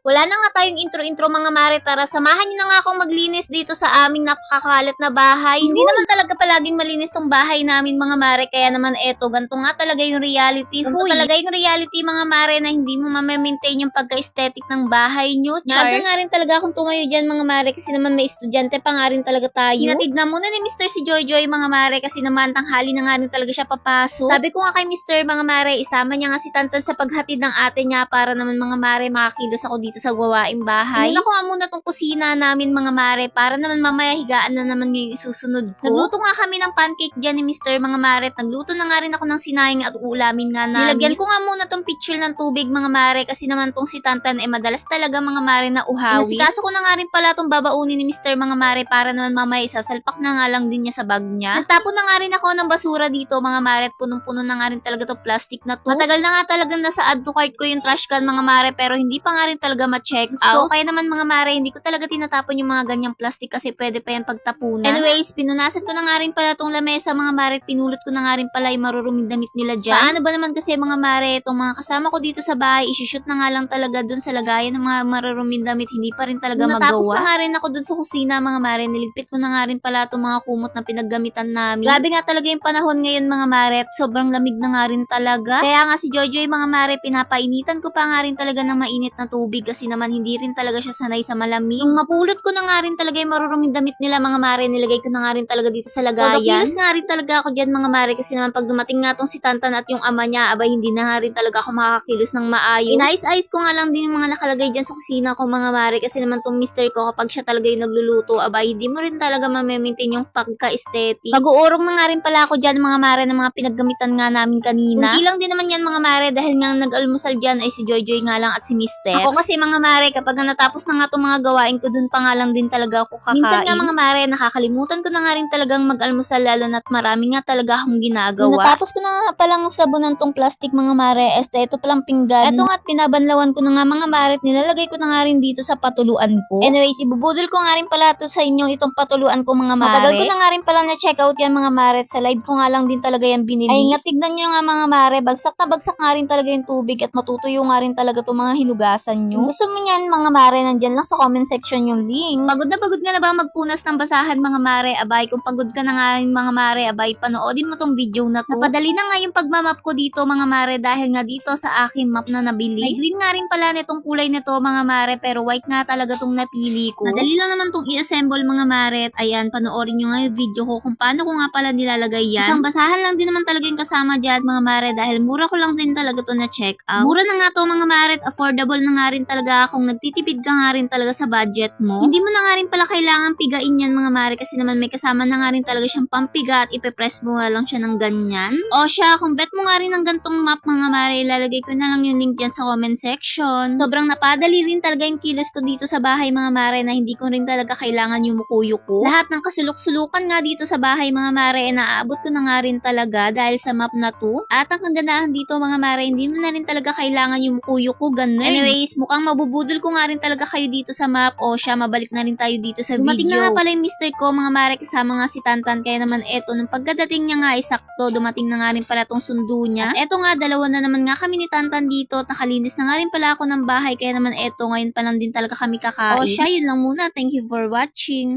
Wala na nga tayong intro-intro mga mare, tara samahan niyo na nga akong maglinis dito sa aming napakakalat na bahay. Hindi naman talaga palaging malinis tong bahay namin mga mare, kaya naman eto, ganito nga talaga yung reality. Ganito talaga yung reality mga mare na hindi mo ma-maintain yung pagka-aesthetic ng bahay nyo. Naga nga rin talaga akong tumayo dyan mga mare kasi naman may estudyante pa nga rin talaga tayo. Hinatid nga muna ni Mr. si Joy mga mare kasi naman tanghali na nga rin talaga siya papasok. Sabi ko nga kay Mr. mga mare, isama niya nga si Tantan sa paghatid ng ate niya para naman mga mare makakilos ako dito sa gawaing bahay. Inuna ko nga muna tong kusina namin mga mare para naman mamaya higaan na naman yung isusunod ko. Nagluto nga kami ng pancake dyan ni Mr. mga mare at nagluto na nga rin ako ng sinayang at ulamin nga namin. Nilagyan ko nga muna tong pitcher ng tubig mga mare kasi naman tong si Tantan madalas talaga mga mare na uhawi. Inasikaso ko na nga rin pala tong babaunin ni Mr. mga mare para naman mamaya isasalpak na nga lang din niya sa bag niya. Nagtapon na nga rin ako ng basura dito mga mare at punong-puno na nga rin talaga tong plastic na to. Matagal na nga talagang nasa add to cart ko yung trash can mga mare pero hindi pa nga rin talaga ma-check out. Kaya naman mga mare, hindi ko talaga tinatapon yung mga ganyang plastic kasi pwede pa yan pagtapunan. Anyways, pinunasan ko na nga rin pala tong lamesa mga mare, pinulot ko na nga rin pala yung maruruming damit nila dyan. Paano ba naman kasi mga mare, itong mga kasama ko dito sa bahay, isushoot na nga lang talaga dun sa lagayan ng mga maruruming damit, hindi pa rin talaga magawa. Natapos na nga rin ako dun sa kusina mga mare, niligpit ko na nga rin pala itong mga kumot na pinaggamitan namin. Grabe nga talaga yung panahon ngayon mga mare, at sobrang lamig na nga rin talaga. Kaya nga si Jojoy mga mare, pinapainitan ko pa nga rin talaga ng mainit na tubig kasi naman hindi rin talaga siya sanay sa malamig. Nung mapulot ko na nga rin talaga yung maruruming damit nila mga mare, nilagay ko na nga rin talaga dito sa lagayan. Kilos nga rin talaga ako dyan mga mare kasi naman pag dumating nga tong si Tantan at yung ama niya, abay hindi na nga rin talaga ako makakakilos ng maayos. Inais-ayos ko nga lang din yung mga nakalagay dyan sa kusina ko mga mare kasi naman tong mister ko kapag siya talaga yung nagluluto, abay hindi mo rin talaga ma-maintain yung pagka-aesthetic. Pag-uurong na nga rin pala ako dyan mga mare ng mga pinaggamitan nga namin kanina. Hindi lang din naman yan mga mare dahil nga nag-almusal dyan ay si Jojoy nga lang at si mister. Ako kasi mga mare kapag natapos na nga itong mga gawain ko, dun pa nga lang din talaga ako kakain. Minsan nga mga mare, nakakalimutan ko na nga rin talagang mag-almusal lalo na't marami nga talaga akong ginagawa. Natapos ko na nga palang sabunan tong plastic mga mare, ito palang pinggan. Eto nga at pinabanlawan ko na nga mga mare at nilalagay ko na nga rin dito sa patuluan ko. Anyways, ibubudol ko nga rin pala to sa inyo itong patuluan ko mga mare. Matagal ko na nga rin pala na-check out yan mga mare at sa live ko nga lang din talaga yan binili. Ay nga, tignan nyo nga mga mare, bagsak na bagsak nga rin talaga yung tubig at matutuyo nga rin talaga itong mga hinugasan nyo. Gusto mo yan mga mare, nandyan lang sa comment section yung link. Pagod ka na ba magpunas ng basahan mga mare? Abay, kung pagod ka na nga mga mare, abay, panoodin mo tong video na to. Napadali na nga yung pagmamap ko dito mga mare dahil nga dito sa aking map na nabili. May green nga rin pala nitong kulay nito mga mare pero white nga talaga tong napili ko. Madali lang naman tong i-assemble mga mare at ayan, panoorin nyo nga yung video ko kung paano ko nga pala nilalagay yan. Isang basahan lang din naman talaga yung kasama dyan mga mare dahil mura ko lang din talaga to na check out. Mura na nga to mga mare at affordable na nga rin talaga kung nagtitipid ka nga rin talaga sa budget mo. Hindi mo na nga rin pala kailangan pigain yan mga mare kasi naman may kasama na nga rin talaga siyang pampiga at ipepress mo nga lang siya ng ganyan. O siya, kung bet mo nga rin ng gantong map mga mare, ilalagay ko na lang yung link dyan sa comment section. Sobrang napadali rin talaga yung kilos ko dito sa bahay mga mare na hindi ko rin talaga kailangan yung mukuyo-ko. Lahat ng kasulok-sulukan nga dito sa bahay mga mare naaabot ko na nga rin talaga dahil sa map na to. At ang kagandahan dito mga mare, hindi mo na rin talaga kailangan yung mukuyo-ko, ganun. Anyways, mukhang mabubudol ko nga rin talaga kayo dito sa map. O siya, mabalik na rin tayo dito sa dumating video. Dumating na nga pala yung mister ko mga mare kasama nga si Tantan kaya naman eto, nung pagkadating niya nga isakto, dumating na nga rin pala tong sundo niya. At eto nga, dalawa na naman nga kami ni Tantan dito at nakalinis na nga rin pala ako ng bahay kaya naman eto, ngayon pa lang din talaga kami kakain. O siya, yun lang muna. Thank you for watching.